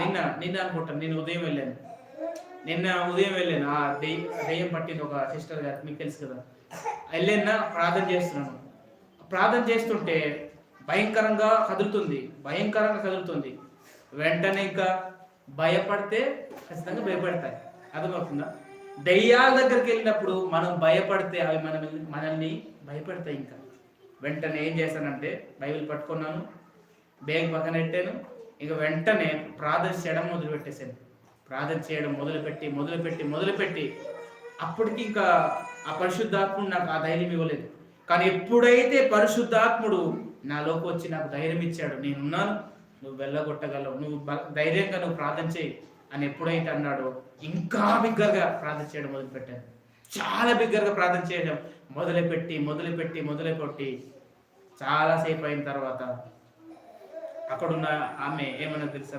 నిన్న నిన్న అనుకుంటాను, నిన్న ఉదయం వెళ్ళాను. దెయ్యం పట్టింది ఒక సిస్టర్ గారు, మీకు తెలుసు కదా. వెళ్ళిన ప్రార్థన చేస్తున్నాను. ప్రార్థన చేస్తుంటే భయంకరంగా కదులుతుంది. వెంటనే ఇంకా భయపడితే ఖచ్చితంగా భయపడతాయి. అర్థమవుతుందా? దెయ్యాల దగ్గరికి వెళ్ళినప్పుడు మనం భయపడితే అవి మనల్ని భయపెడతాయి. ఇంకా వెంటనే ఏం చేశానంటే బైబిల్ పట్టుకున్నాను, బ్యాగ్ పక్కన పెట్టాను. ఇక వెంటనే ప్రార్థన చేయడం మొదలుపెట్టేశాను. ప్రార్థన చేయడం మొదలుపెట్టి అప్పటికి ఇంకా ఆ పరిశుద్ధాత్ముడు నాకు ఆ ధైర్యం ఇవ్వలేదు. కానీ ఎప్పుడైతే పరిశుద్ధాత్ముడు నాలోకి వచ్చి నాకు ధైర్యం ఇచ్చాడు, నేనున్నాను, నువ్వు వెళ్ళగొట్టగలవు, నువ్వు ధైర్యంగా నువ్వు ప్రార్థన చేయి అని ఎప్పుడైతే అన్నాడో, ఇంకా బిగ్గరగా ప్రార్థన చేయడం మొదలుపెట్టాను. చాలా బిగ్గరగా ప్రార్థన చేయడం మొదలుపెట్టి చాలాసేపు అయిన తర్వాత అక్కడున్న ఆమె ఏమన్నా తెలుసా,